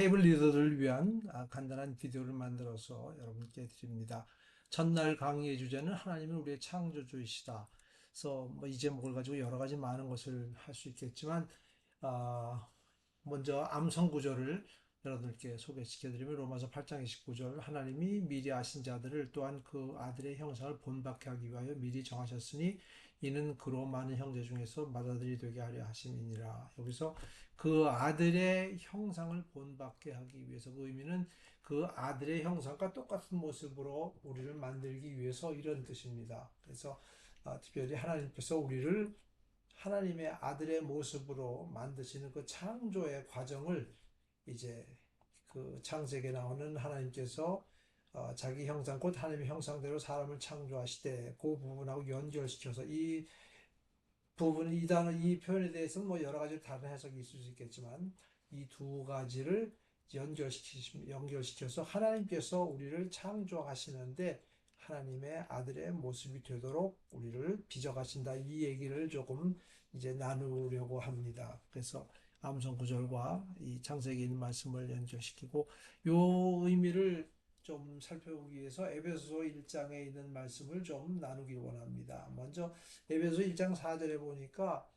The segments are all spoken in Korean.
테이블 리더들을 위한 간단한 비디오를 만들어서 여러분께 드립니다. 첫날 강의의 주제는 하나님은 우리의 창조주이시다. 그래서 뭐 이 제목을 가지고 여러 가지 많은 것을 할 수 있겠지만 아, 먼저 암성 구절을 여러분들께 소개시켜 드리면 로마서 8장 29절 하나님이 미리 아신 자들을 또한 그 아들의 형상을 본받게 하기 위하여 미리 정하셨으니 이는 그로 많은 형제 중에서 맏아들이 되게 하려 하심이니라. 여기서 그 아들의 형상을 본받게 하기 위해서 그 의미는 그 아들의 형상과 똑같은 모습으로 우리를 만들기 위해서 이런 뜻입니다. 그래서 특별히 하나님께서 우리를 하나님의 아들의 모습으로 만드시는 그 창조의 과정을 이제 그 창세기에 나오는 하나님께서 자기 형상 곧 하나님의 형상대로 사람을 창조하시되 그 부분하고 연결시켜서 이 부분 이 단어 이 표현에 대해서는 뭐 여러 가지 다른 해석이 있을 수 있겠지만 이 두 가지를 연결시켜서 하나님께서 우리를 창조하시는데 하나님의 아들의 모습이 되도록 우리를 빚어가신다. 이 얘기를 조금 이제 나누려고 합니다. 그래서 암송 구절과 이 창세기 있는 말씀을 연결시키고 요 의미를 좀 살펴보기 위해서 에베소 1장에 있는 말씀을 좀 나누기 원합니다. 먼저 에베소 1장 4절에 보니까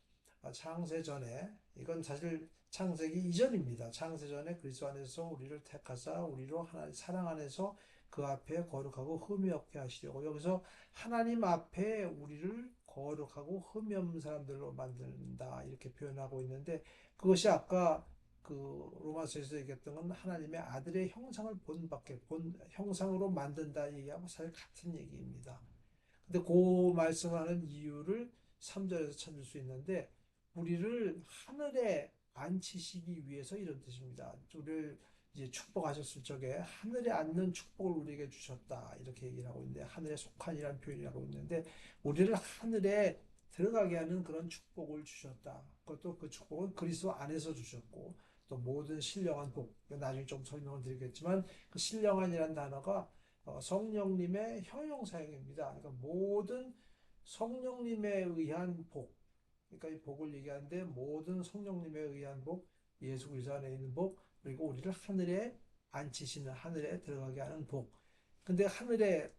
창세 전에 이건 사실 창세기 이전입니다. 창세 전에 그리스도 안에서 우리를 택하사 우리로 하나님 사랑 안에서 그 앞에 거룩하고 흠이 없게 하시려고 여기서 하나님 앞에 우리를 거룩하고 흠이 없는 사람들로 만든다 이렇게 표현하고 있는데 그것이 아까 그 로마서에서 얘기했던 건 하나님의 아들의 형상을 본 형상으로 만든다 얘기하고 사실 같은 얘기입니다. 근데 그 말씀하는 이유를 3절에서 찾을 수 있는데 우리를 하늘에 앉히시기 위해서 이런 뜻입니다. 우리를 이제 축복하셨을 적에 하늘에 앉는 축복을 우리에게 주셨다. 이렇게 얘기를 하고 있는데 하늘에 속한이라는 표현을 하고 있는데 우리를 하늘에 들어가게 하는 그런 축복을 주셨다. 그것도 그 축복은 그리스도 안에서 주셨고 또 모든 신령한 복, 나중에 좀 설명을 드리겠지만 그 신령한이라는 단어가 성령님의 형용사형입니다. 그러니까 모든 성령님에 의한 복, 그러니까 이 복을 얘기하는데 모든 성령님에 의한 복, 예수 그리스도 안에 있는 복, 그리고 우리를 하늘에 앉히시는 하늘에 들어가게 하는 복. 근데 하늘에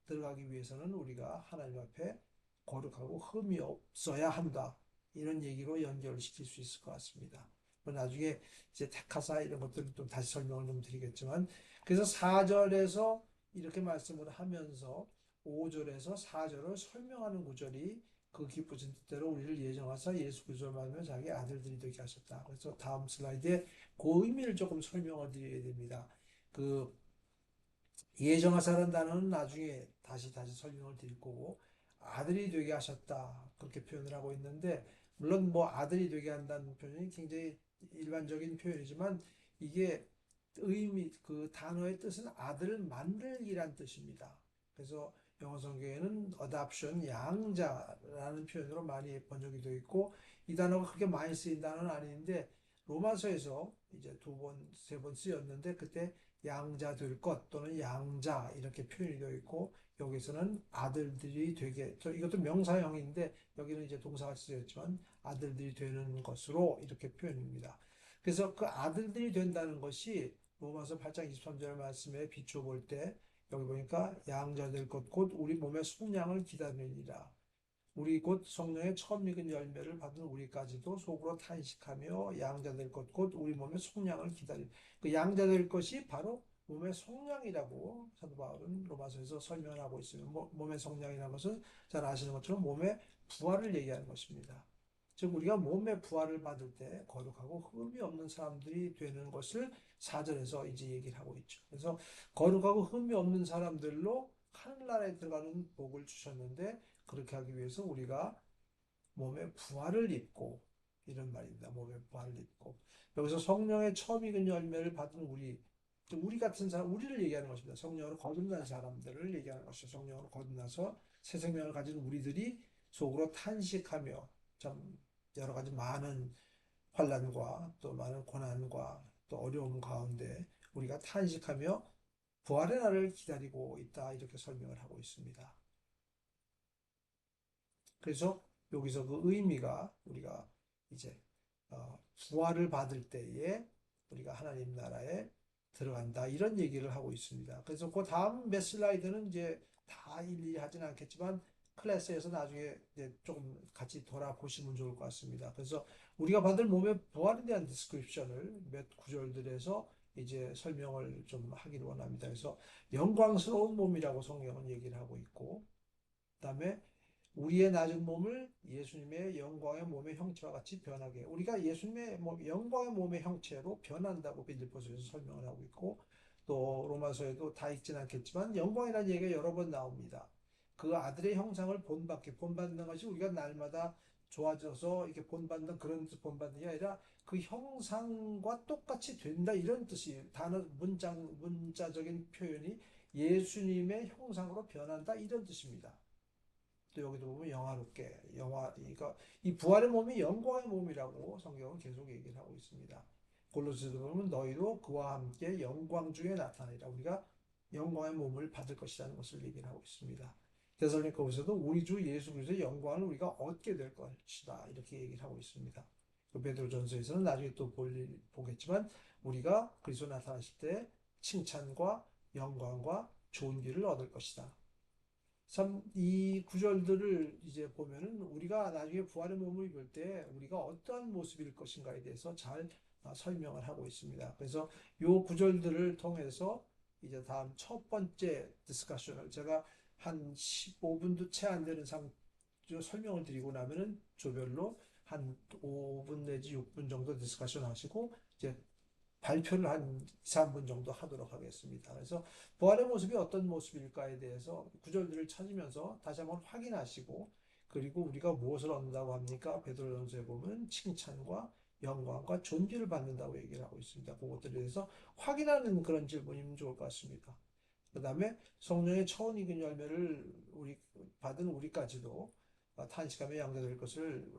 들어가기 위해서는 우리가 하나님 앞에 거룩하고 흠이 없어야 한다. 이런 얘기로 연결시킬 수 있을 것 같습니다. 나중에 이제 택하사 이런 것들을 좀 다시 설명을 좀 드리겠지만 그래서 4절에서 이렇게 말씀을 하면서 5절에서 4절을 설명하는 구절이 그 기쁘신 뜻대로 우리를 예정하사 예수 그리스도를 말하며 자기 아들들이 되게 하셨다. 그래서 다음 슬라이드에 그 의미를 조금 설명을 드려야 됩니다. 그 예정하사라는 단어는 나중에 다시 설명을 드릴 거고 아들이 되게 하셨다 그렇게 표현을 하고 있는데 물론 뭐 아들이 되게 한다는 표현이 굉장히 일반적인 표현이지만 이게 의미 그 단어의 뜻은 아들을 만들기란 뜻입니다. 그래서 영어 성경에는 adoption 양자라는 표현으로 많이 번역이 되어 있고 이 단어가 그렇게 많이 쓰인 단어는 아닌데 로마서에서 이제 두 번, 세 번 쓰였는데 그때 양자 될 것 또는 양자 이렇게 표현이 되어 있고 여기서는 아들들이 되게 이것도 명사형인데 여기는 이제 동사가 쓰였지만 아들들이 되는 것으로 이렇게 표현입니다. 그래서 그 아들들이 된다는 것이 로마서 8장 23절 말씀에 비추어 볼 때 여기 보니까 양자 될 것 곧 우리 몸의 속량을 기다리니라. 우리 곧 성령의 처음 익은 열매를 받은 우리까지도 속으로 탄식하며 양자 될 것 곧 우리 몸의 속량을 기다리. 그 양자 될 것이 바로 몸의 속량이라고 사도 바울은 로마서에서 설명하고 있습니다. 몸의 속량이라는 것은 잘 아시는 것처럼 몸의 부활을 얘기하는 것입니다. 즉 우리가 몸의 부활을 받을 때 거룩하고 흠이 없는 사람들이 되는 것을 4절에서 이제 얘기를 하고 있죠. 그래서 거룩하고 흠이 없는 사람들로 하늘나라에 들어가는 복을 주셨는데 그렇게 하기 위해서 우리가 몸의 부활을 입고 이런 말입니다. 몸의 부활을 입고 여기서 성령의 처음 익은 열매를 받은 우리 같은 사람 우리를 얘기하는 것입니다. 성령으로 거듭난 사람들을 얘기하는 것이죠. 성령으로 거듭나서 새 생명을 가진 우리들이 속으로 탄식하며 참 여러 가지 많은 환란과 또 많은 고난과 또 어려움 가운데 우리가 탄식하며 부활의 날을 기다리고 있다 이렇게 설명을 하고 있습니다. 그래서 여기서 그 의미가 우리가 이제 부활을 받을 때에 우리가 하나님 나라에 들어간다. 이런 얘기를 하고 있습니다. 그래서 그 다음 몇 슬라이드는 이제 다 일일이 하진 않겠지만 클래스에서 나중에 이제 조금 같이 돌아보시면 좋을 것 같습니다. 그래서 우리가 받을 몸의 부활에 대한 디스크립션을 몇 구절들에서 이제 설명을 좀 하기를 원합니다. 그래서 영광스러운 몸이라고 성경은 얘기를 하고 있고, 그다음에 우리의 낮은 몸을 예수님의 영광의 몸의 형체와 같이 변하게, 우리가 예수님의 영광의 몸의 형체로 변한다고 빌립보서에서 설명을 하고 있고, 또 로마서에도 다 읽진 않겠지만 영광이라는 얘기가 여러 번 나옵니다. 그 아들의 형상을 본받는 것이 우리가 날마다 좋아져서 이렇게 본받는 그런 뜻 본받는 게 아니라 그 형상과 똑같이 된다, 이런 뜻이 단어 문자적인 표현이 예수님의 형상으로 변한다, 이런 뜻입니다. 또 여기도 보면 영화롭게, 그러니까 이 부활의 몸이 영광의 몸이라고 성경은 계속 얘기를 하고 있습니다. 골로새도 보면 너희도 그와 함께 영광 중에 나타나리라, 우리가 영광의 몸을 받을 것이라는 것을 얘기를 하고 있습니다. 데살로니가서도 우리 주 예수 그리스도의 영광을 우리가 얻게 될 것이다, 이렇게 얘기를 하고 있습니다. 베드로전서에서는 나중에 또 보겠지만 우리가 그리스도 나타나실 때 칭찬과 영광과 존귀를 얻을 것이다. 참 이 구절들을 이제 보면은 우리가 나중에 부활의 몸을 입을 때 우리가 어떠한 모습일 것인가에 대해서 잘 설명을 하고 있습니다. 그래서 이 구절들을 통해서 이제 다음 첫 번째 디스커션을 제가 한 15분도 채 안 되는 설명을 드리고 나면은 조별로 한 5분 내지 6분 정도 디스커션 하시고 이제 발표를 한 2, 3분 정도 하도록 하겠습니다. 그래서 부활의 모습이 어떤 모습일까에 대해서 구절들을 찾으면서 다시 한번 확인하시고, 그리고 우리가 무엇을 얻는다고 합니까? 베드로전서에 보면 칭찬과 영광과 존귀를 받는다고 얘기를 하고 있습니다. 그것들에 대해서 확인하는 그런 질문이면 좋을 것 같습니다. 그 다음에 성령의 처음 익은 열매를 받은 우리까지도 탄식하며 양도될 것을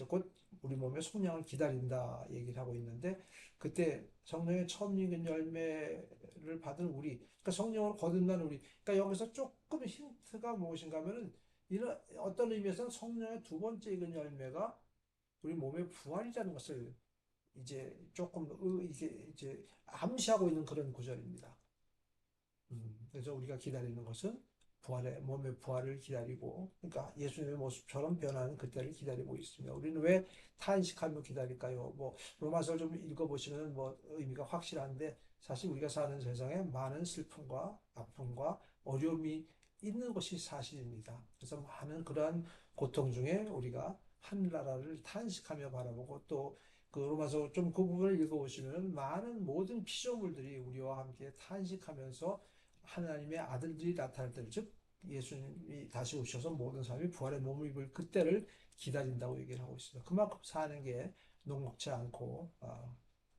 곧 우리 몸의 속량을 기다린다 얘기를 하고 있는데, 그때 성령의 처음 익은 열매를 받은 우리, 그러니까 성령을 거듭난 우리, 그러니까 여기서 조금 힌트가 무엇인가 하면은 이런 어떤 의미에서는 성령의 두 번째 익은 열매가 우리 몸의 부활이라는 것을 이제 조금 이게 이제 암시하고 있는 그런 구절입니다. 그래서 우리가 기다리는 것은 몸의 부활을 기다리고, 그러니까 예수님의 모습처럼 변하는 그때를 기다리고 있습니다. 우리는 왜 탄식하며 기다릴까요? 로마서 좀 읽어보시면 의미가 확실한데, 사실 우리가 사는 세상에 많은 슬픔과 아픔과 어려움이 있는 것이 사실입니다. 그래서 많은 그러한 고통 중에 우리가 하늘나라를 탄식하며 바라보고, 또 그 로마서 좀 그 부분을 읽어보시면 많은 모든 피조물들이 우리와 함께 탄식하면서 하나님의 아들들이 나타날 때를, 즉 예수님이 다시 오셔서 모든 사람이 부활의 몸을 입을 그때를 기다린다고 얘기를 하고 있습니다. 그만큼 사는 게 녹록지 않고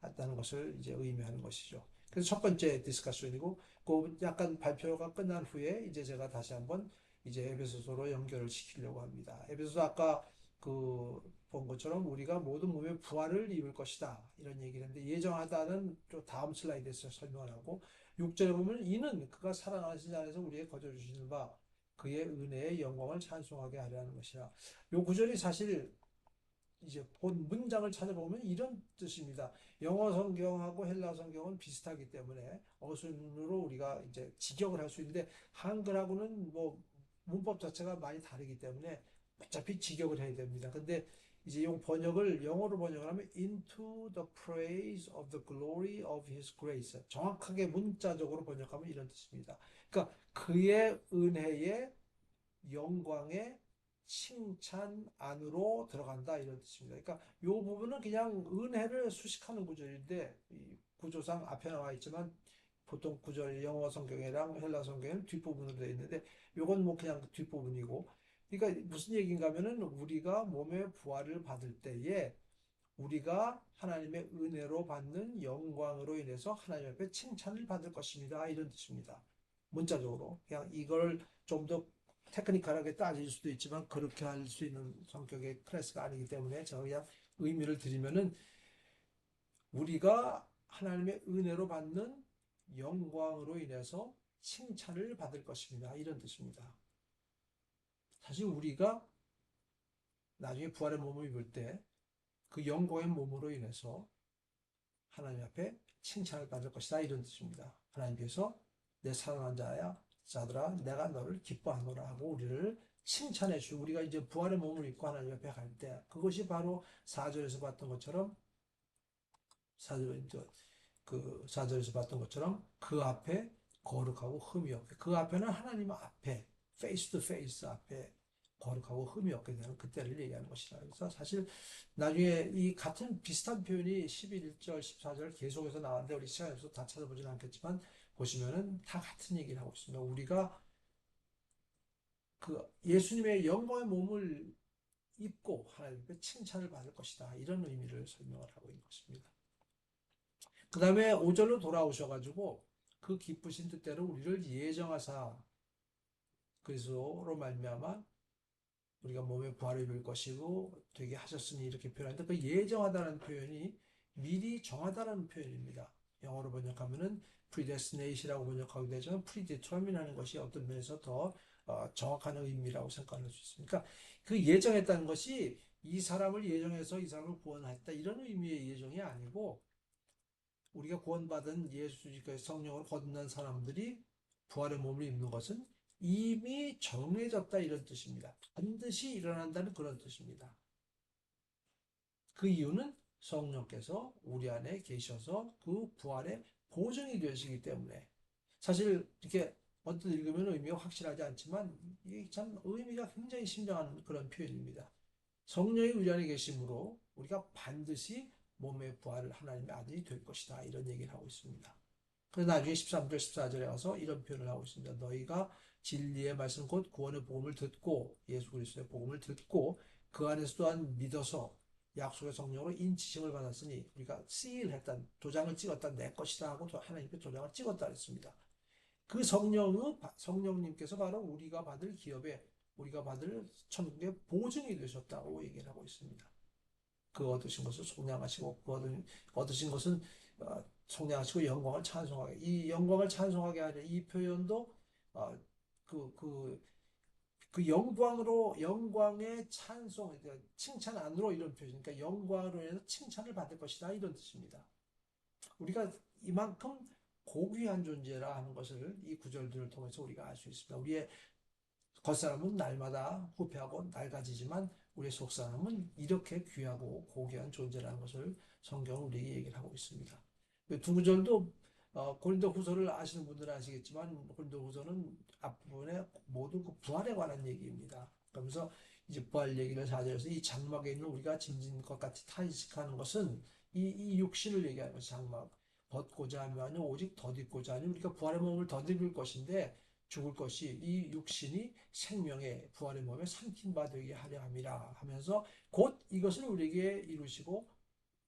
하다는 것을 이제 의미하는 것이죠. 그래서 첫 번째 디스커션이고, 그 약간 발표가 끝난 후에 이제 제가 다시 한번 이제 에베소서로 연결을 시키려고 합니다. 에베소서 아까 그 본 것처럼 우리가 모든 몸의 부활을 입을 것이다, 이런 얘기를 했는데, 예정하다는 또 다음 슬라이드에서 설명을 하고, 6절에 보면 이는 그가 사랑하신 안에서 우리에게 거저 주시는 바 그의 은혜의 영광을 찬송하게 하려는 것이라. 요 구절이 사실 이제 본 문장을 찾아보면 이런 뜻입니다. 영어 성경하고 헬라 성경은 비슷하기 때문에 어순으로 우리가 이제 직역을 할 수 있는데, 한글하고는 문법 자체가 많이 다르기 때문에 어차피 직역을 해야 됩니다. 근데 이제 이 번역을 영어로 번역을 하면 into the praise of the glory of his grace. 정확하게 문자적으로 번역하면 이런 뜻입니다. 그러니까 그의 은혜의 영광의 칭찬 안으로 들어간다, 이런 뜻입니다. 그러니까 이 부분은 그냥 은혜를 수식하는 구절인데, 이 구조상 앞에 나와 있지만 보통 구절 영어 성경이랑 헬라 성경에는 뒷부분으로 되어 있는데, 이건 그냥 뒷부분이고, 그러니까 무슨 얘기인가 하면은 우리가 몸의 부활을 받을 때에 우리가 하나님의 은혜로 받는 영광으로 인해서 하나님 앞에 칭찬을 받을 것입니다, 이런 뜻입니다. 문자적으로 그냥 이걸 좀 더 테크니컬하게 따질 수도 있지만 그렇게 할 수 있는 성격의 클래스가 아니기 때문에 제가 그냥 의미를 드리면은 우리가 하나님의 은혜로 받는 영광으로 인해서 칭찬을 받을 것입니다, 이런 뜻입니다. 사실 우리가 나중에 부활의 몸을 입을 때 그 영광의 몸으로 인해서 하나님 앞에 칭찬을 받을 것이다 이런 뜻입니다. 하나님께서 내 사랑하는 자들아 내가 너를 기뻐하노라 하고 우리를 칭찬해 주고 우리가 이제 부활의 몸을 입고 하나님 앞에 갈 때 그것이 바로 4절에서 봤던 것처럼 4절 그 4절에서 봤던 것처럼 그 앞에 거룩하고 흠이 없게 그 앞에는 하나님 앞에 페이스 투 페이스 앞에 거룩하고 흠이 없게 되는 그때를 얘기하는 것이라. 그래서 사실 나중에 이 같은 비슷한 표현이 11절, 14절 계속해서 나왔는데 우리 시간이 없어서 다 찾아보지는 않겠지만 보시면은 다 같은 얘기를 하고 있습니다. 우리가 그 예수님의 영광의 몸을 입고 하나님께 칭찬을 받을 것이다. 이런 의미를 설명을 하고 있는 것입니다. 그 다음에 5절로 돌아오셔가지고 그 기쁘신 뜻대로 우리를 예정하사 그리스도로 말미암아 우리가 몸의 부활을 입을 것이고 되게 하셨으니 이렇게 표현하는데 그 예정하다는 표현이 미리 정하다는 표현입니다. 영어로 번역하면은 predestination이라고 번역하게 되지만 predetermine하는 것이 어떤 면에서 더 정확한 의미라고 생각할 수 있습니다. 그러니까 그 예정했다는 것이 이 사람을 예정해서 이 사람을 구원했다 이런 의미의 예정이 아니고 우리가 구원받은 예수 그리스도의 성령을 거듭난 사람들이 부활의 몸을 입는 것은 이미 정해졌다 이런 뜻입니다. 반드시 일어난다는 그런 뜻입니다. 그 이유는 성령께서 우리 안에 계셔서 그 부활의 보증이 되시기 때문에 사실 이렇게 언뜻 읽으면 의미가 확실하지 않지만 이게 참 의미가 굉장히 심장한 그런 표현입니다. 성령이 우리 안에 계심으로 우리가 반드시 몸의 부활을 하나님의 아들이 될 것이다. 이런 얘기를 하고 있습니다. 그래서 나중에 13절, 14절에 가서 이런 표현을 하고 있습니다. 너희가 진리의 말씀 곧 구원의 복음을 듣고 예수 그리스도의 복음을 듣고 그 안에서 또한 믿어서 약속의 성령으로 인치심을 받았으니 우리가 시일했다, 도장을 찍었다, 내 것이다 하고 하나님께 도장을 찍었다 했습니다. 그 성령님께서 바로 우리가 받을 기업에 우리가 받을 천국의 보증이 되셨다고 얘기를 하고 있습니다. 그 얻으신 것을 속량하시고 그 얻으신 것은 속량하시고 영광을 찬송하게 이 영광을 찬송하게 하는 이 표현도 어, 그, 그, 그 영광으로 영광의 찬송 그러니까 칭찬 안으로 이런 표현 그러니까 영광으로 해서 칭찬을 받을 것이다 이런 뜻입니다. 우리가 이만큼 고귀한 존재라 하는 것을 이 구절들을 통해서 우리가 알 수 있습니다. 우리의 겉사람은 날마다 후패하고 낡아지지만 우리의 속사람은 이렇게 귀하고 고귀한 존재라는 것을 성경은 우리에게 얘기를 하고 있습니다. 두 구절도 고린도 후서를 아시는 분들은 아시겠지만 고린도 후서는 앞부분에 모두 그 부활에 관한 얘기입니다. 그러면서 이제 부활 얘기를 4절에서 이 장막에 있는 우리가 짐진 것 같이 탄식하는 것은 이 육신을 얘기하는 것이 장막 벗고자 하면 오직 덧입고자 하니 우리가 부활의 몸을 덧입을 것인데 죽을 것이 이 육신이 생명의 부활의 몸에 삼킨 바 되게 하려 함이라 하면서 곧 이것을 우리에게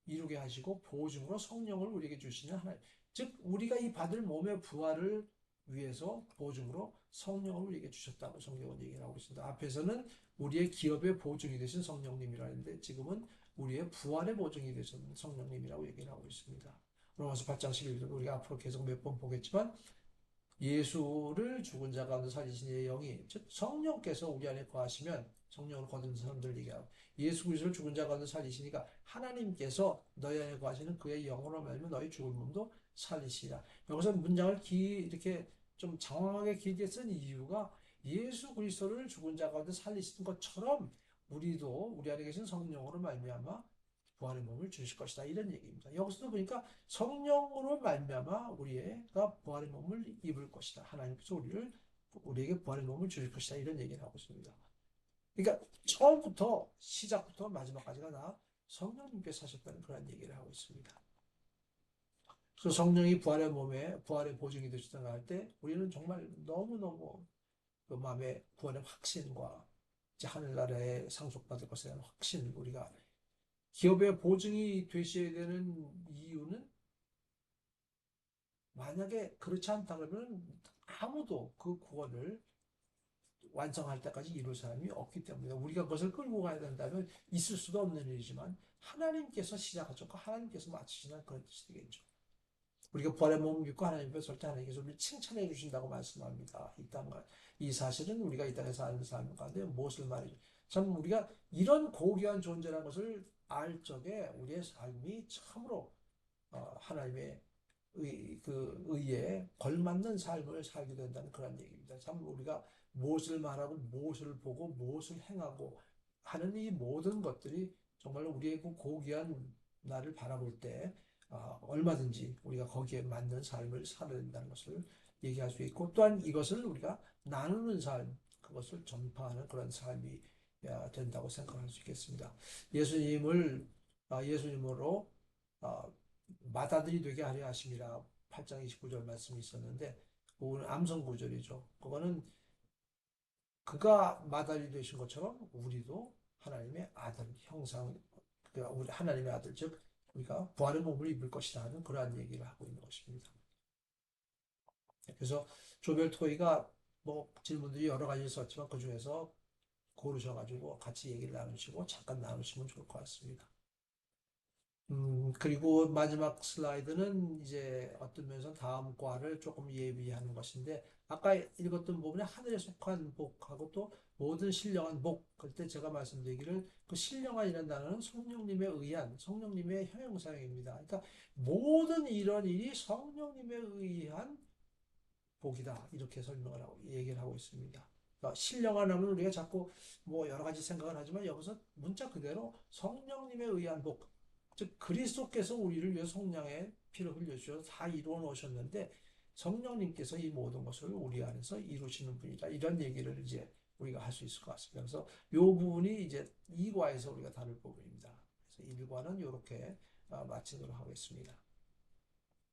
이루게 하시고 보증으로 성령을 우리에게 주시는 하나님. 즉 우리가 이 받을 몸의 부활을 위해서 보증으로 성령을 우리에게 주셨다고 성경은 얘기를 하고 있습니다. 앞에서는 우리의 기업의 보증이 되신 성령님이라 했는데 지금은 우리의 부활의 보증이 되신 성령님이라고 얘기를 하고 있습니다. 로마서 8장 11절 우리가 앞으로 계속 몇 번 보겠지만 예수를 죽은 자 가운데 살리신 이의 영이 즉 성령께서 우리 안에 거하시면 성령으로 거듭난 사람들 얘기하고 예수 그리스도를 죽은 자 가운데 살리시니까 하나님께서 너희 안에 거하시는 그의 영으로 말미암아 너희 죽은 몸도 살리시라. 여기서 문장을 이렇게 좀 장황하게 길게 쓴 이유가 예수 그리스도를 죽은 자 가운데 살리신 것처럼 우리도 우리 안에 계신 성령으로 말미암아 부활의 몸을 주실 것이다 이런 얘기입니다. 여기서도 보니까 성령으로 말미암아 우리가 부활의 몸을 입을 것이다. 하나님께서 우리에게 부활의 몸을 주실 것이다 이런 얘기를 하고 있습니다. 그러니까 처음부터 시작부터 마지막까지가 다 성령님께서 하셨다는 그런 얘기를 하고 있습니다. 그래서 성령이 부활의 몸에 부활의 보증이 되시다고 할 때 우리는 정말 너무너무 그 마음의 구원의 확신과 이제 하늘나라에 상속받을 것에 대한 확신 우리가 기업의 보증이 되셔야 되는 이유는 만약에 그렇지 않다 그러면 아무도 그 구원을 완성할 때까지 이룰 사람이 없기 때문에 우리가 그것을 끌고 가야 된다면 있을 수도 없는 일이지만 하나님께서 시작하셨고 하나님께서 마치시는 그런 뜻이 되겠죠. 우리가 부활의 몸을 믿고 하나님께 설 때 하나님께서 우리를 칭찬해 주신다고 말씀합니다. 이 사실은 우리가 이 땅에 사는 삶 가운데 무엇을 말이죠? 참 우리가 이런 고귀한 존재라는 것을 알 적에 우리의 삶이 참으로 하나님의 의에 걸맞는 삶을 살게 된다는 그런 얘기입니다. 참 우리가 무엇을 말하고 무엇을 보고 무엇을 행하고 하는 이 모든 것들이 정말 우리의 그 고귀한 나를 바라볼 때 얼마든지 우리가 거기에 맞는 삶을 살아야 된다는 것을 얘기할 수 있고, 또한 이것을 우리가 나누는 삶, 그것을 전파하는 그런 삶이 된다고 생각할 수 있겠습니다. 예수님으로 맏아들이 되게 하려 하심이라 8장 29절 말씀이 있었는데, 그거는 암송 구절이죠. 그거는 그가 맏아들이 되신 것처럼 우리도 하나님의 아들 형상, 그러니까 우리 하나님의 아들, 즉 우리가 부활의 몸을 입을 것이다 하는 그러한 얘기를 하고 있는 것입니다. 그래서 조별 토의가 뭐 질문들이 여러 가지 있었지만 그 중에서 고르셔가지고 같이 얘기를 나누시고 잠깐 나누시면 좋을 것 같습니다. 그리고 마지막 슬라이드는 이제 어떤 면에서 다음 과를 조금 예비하는 것인데, 아까 읽었던 부분에 하늘에 속한 복하고 또 모든 신령한 복, 그때 제가 말씀드리기를 그 신령한이라는 단어는 성령님에 의한, 성령님의 형용사형입니다. 그러니까 모든 이런 일이 성령님에 의한 복이다. 이렇게 설명을 하고, 얘기를 하고 있습니다. 그러니까 신령한 하면 우리가 자꾸 뭐 여러 가지 생각을 하지만 여기서 문자 그대로 성령님에 의한 복, 즉 그리스도께서 우리를 위해 성령의 피를 흘려주셔서 다 이루어 놓으셨는데 성령님께서 이 모든 것을 우리 안에서 이루시는 분이다. 이런 얘기를 이제 우리가 할 수 있을 것 같습니다. 그래서 이 부분이 이제 2과에서 우리가 다룰 부분입니다. 그래서 1과는 이렇게 마치도록 하겠습니다.